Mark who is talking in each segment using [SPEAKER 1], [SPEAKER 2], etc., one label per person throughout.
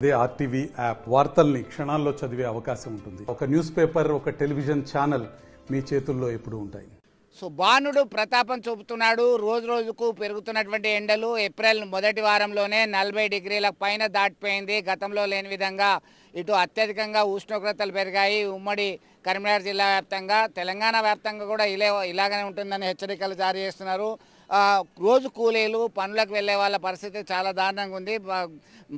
[SPEAKER 1] అదే RTV app వార్తల్ని క్షణాల్లో చదివే అవకాశం ఉంటుంది. ఒక న్యూస్ పేపర్, ఒక టెలివిజన్ ఛానల్ మీ చేతుల్లో ఎప్పుడూ ఉంటాయి.
[SPEAKER 2] సో బాణుడు ప్రతాపం చూపుతున్నాడు. రోజు రోజుకు పెరుగుతున్నటువంటి ఎండలు ఏప్రిల్ మొదటి వారంలోనే 40 డిగ్రీల పైన దాటిపోయింది. గతంలో లేని విధంగా ఇటు అత్యధికంగా ఉష్ణోగ్రతలు పెరిగాయి. ఉమ్మడి కరీంనగర్ జిల్లా వ్యాప్తంగా, తెలంగాణ వ్యాప్తంగా కూడా ఇలాగనే ఉంటుందని హెచ్చరికలు జారీ చేస్తున్నారు. రోజు కూలీలు పనులకు వెళ్ళే వాళ్ళ పరిస్థితి చాలా దారుణంగా ఉంది.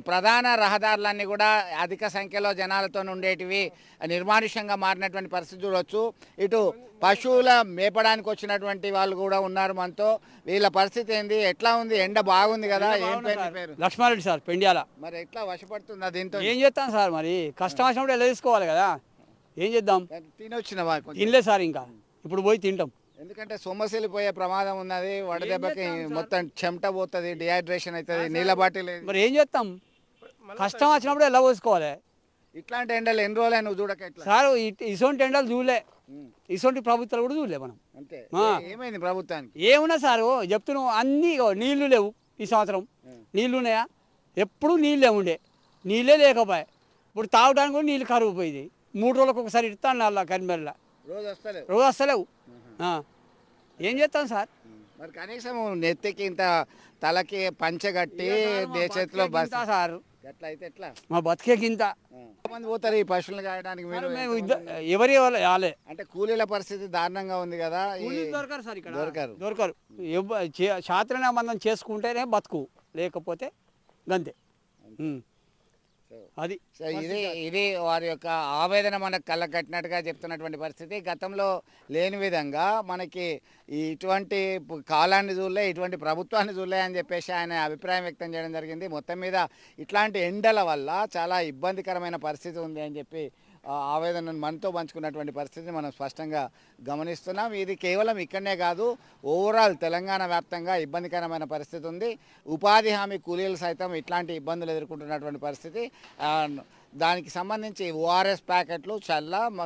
[SPEAKER 2] ప్రధాన రహదారులన్నీ కూడా అధిక సంఖ్యలో జనాలతో ఉండేటివి నిర్మానుష్యంగా మారినటువంటి పరిస్థితి చూడవచ్చు. ఇటు పశువుల మేపడానికి వచ్చినటువంటి వాళ్ళు కూడా ఉన్నారు మనతో. వీళ్ళ పరిస్థితి ఏంది, ఎట్లా ఉంది? ఎండ బాగుంది కదా. ఏం పేరు?
[SPEAKER 3] లక్ష్మారెడ్డి సార్, పెండ్యాల.
[SPEAKER 2] మరి ఎట్లా వశపడుతుందా దీంతో?
[SPEAKER 3] ఏం చేస్తాం సార్, మరి కష్టం వచ్చినప్పుడు ఎలా తీసుకోవాలి కదా. ఏం చేద్దాం?
[SPEAKER 2] తినొచ్చినవా?
[SPEAKER 3] తినలేదు సార్, ఇంకా ఇప్పుడు పోయి తింటాం.
[SPEAKER 2] ఎందుకంటే సొమ్మసిలిపోయే ప్రమాదం ఉన్నది. వడదెబ్బకి మొత్తం చెమట పోతుంది, డిహైడ్రేషన్ అవుతుంది, నీళ్ళ బాటిల్.
[SPEAKER 3] మరి ఏం చేస్తాం? కష్టం వచ్చినప్పుడు ఎలా పోసుకోవాలి?
[SPEAKER 2] ఇట్లాంటి ఎండలు ఎన్ని రోజులు నువ్వు చూడక
[SPEAKER 3] సార్, ఇటువంటి ఎండలు చూడలే, ఇటువంటి ప్రభుత్వాలు కూడా చూడలే మనం.
[SPEAKER 2] అంతే. ఏమైంది ప్రభుత్వానికి?
[SPEAKER 3] ఏమున్నా సార్ చెప్తున్నావు, అన్నీ నీళ్లు లేవు. ఈ సంవత్సరం నీళ్లు ఉన్నాయా? ఎప్పుడు నీళ్ళే ఉండే, నీళ్ళే లేకపోయా. ఇప్పుడు తాగడానికి కూడా నీళ్ళు కరువు పోయింది. 3 రోజులకు ఒకసారి ఇస్తాను అలా కరిమేరలా, రోజు వస్తలేవు. ఏం చేస్తాం సార్?
[SPEAKER 2] మరి కనీసం నెత్తికి ఇంత తలకి పంచగట్టి చేతిలో
[SPEAKER 3] సార్,
[SPEAKER 2] ఎట్లా అయితే ఎట్లా
[SPEAKER 3] మా బతికేకి ఇంత
[SPEAKER 2] మంది పోతారు ఈ పశువులు కాయడానికి?
[SPEAKER 3] మేము ఎవరి రాలే
[SPEAKER 2] అంటే కూలీల పరిస్థితి దారుణంగా ఉంది కదా.
[SPEAKER 3] దొరకరు సార్, ఇక్కడ
[SPEAKER 2] దొరకరు.
[SPEAKER 3] శాస్త్రీయ మందం చేసుకుంటేనే బతుకు, లేకపోతే గంతే. అది
[SPEAKER 2] ఇది వారి యొక్క ఆవేదన మనకు కళ్ళకు కట్టినట్టుగా చెప్తున్నటువంటి పరిస్థితి. గతంలో లేని విధంగా మనకి ఇటువంటి కాలాన్ని చూడలే, ఇటువంటి ప్రభుత్వాన్ని చూడలే అని చెప్పేసి ఆయన అభిప్రాయం వ్యక్తం చేయడం జరిగింది. మొత్తం మీద ఇట్లాంటి ఎండల వల్ల చాలా ఇబ్బందికరమైన పరిస్థితి ఉంది అని చెప్పి ఆవేదనను మనతో పంచుకున్నటువంటి పరిస్థితిని మనం స్పష్టంగా గమనిస్తున్నాం. ఇది కేవలం ఇక్కడనే కాదు, ఓవరాల్ తెలంగాణ వ్యాప్తంగా ఇబ్బందికరమైన పరిస్థితి ఉంది. ఉపాధి హామీ కూలీలు సైతం ఇట్లాంటి ఇబ్బందులు ఎదుర్కొంటున్నటువంటి పరిస్థితి. దానికి సంబంధించి ఓఆర్ఎస్ ప్యాకెట్లు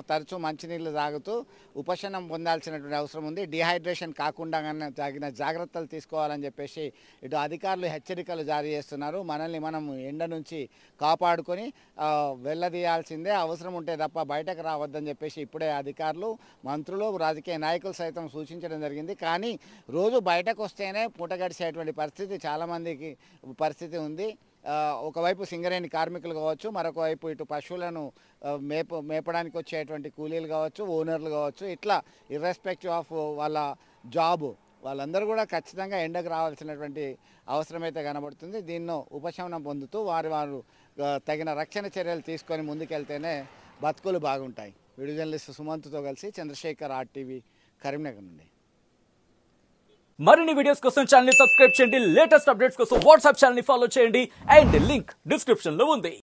[SPEAKER 2] తరచూ మంచినీళ్ళు తాగుతూ ఉపశమనం పొందాల్సినటువంటి అవసరం ఉంది. డిహైడ్రేషన్ కాకుండా తగిన జాగ్రత్తలు తీసుకోవాలని చెప్పేసి ఇటు అధికారులు హెచ్చరికలు జారీ చేస్తున్నారు. మనల్ని మనం ఎండ నుంచి కాపాడుకొని వెళ్ళదీయాల్సిందే, అవసరం ఉంటే తప్ప బయటకు రావద్దని చెప్పేసి ఇప్పుడే అధికారులు, మంత్రులు, రాజకీయ నాయకులు సైతం సూచించడం జరిగింది. కానీ రోజు బయటకు వస్తేనే పూట గడిచేటువంటి పరిస్థితి చాలామందికి పరిస్థితి ఉంది. ఒకవైపు సింగరేణి కార్మికులు కావచ్చు, మరొక వైపు ఇటు పశువులను మేపడానికి వచ్చేటువంటి కూలీలు కావచ్చు, ఓనర్లు కావచ్చు, ఇట్లా ఇర్రెస్పెక్టివ్ ఆఫ్ వాళ్ళ జాబ్ వాళ్ళందరూ కూడా ఖచ్చితంగా ఎండకు రావాల్సినటువంటి అవసరమైతే కనబడుతుంది. దీన్నో ఉపశమనం పొందుతూ వారు తగిన రక్షణ చర్యలు తీసుకొని ముందుకెళ్తేనే బతుకులు బాగుంటాయి. వీడియో జర్నలిస్ట్ సుమంత్తో కలిసి చంద్రశేఖర్, ఆర్టీవీ, కరీంనగర్ నుండి.
[SPEAKER 4] మరిన్ని వీడియోస్ కోసం ఛానల్ ని సబ్స్క్రైబ్ చేయండి. లేటెస్ట్ అప్డేట్స్ కోసం వాట్సాప్ ఛానల్ ని ఫాలో చేయండి. అండ్ లింక్ డిస్క్రిప్షన్ లో ఉంది.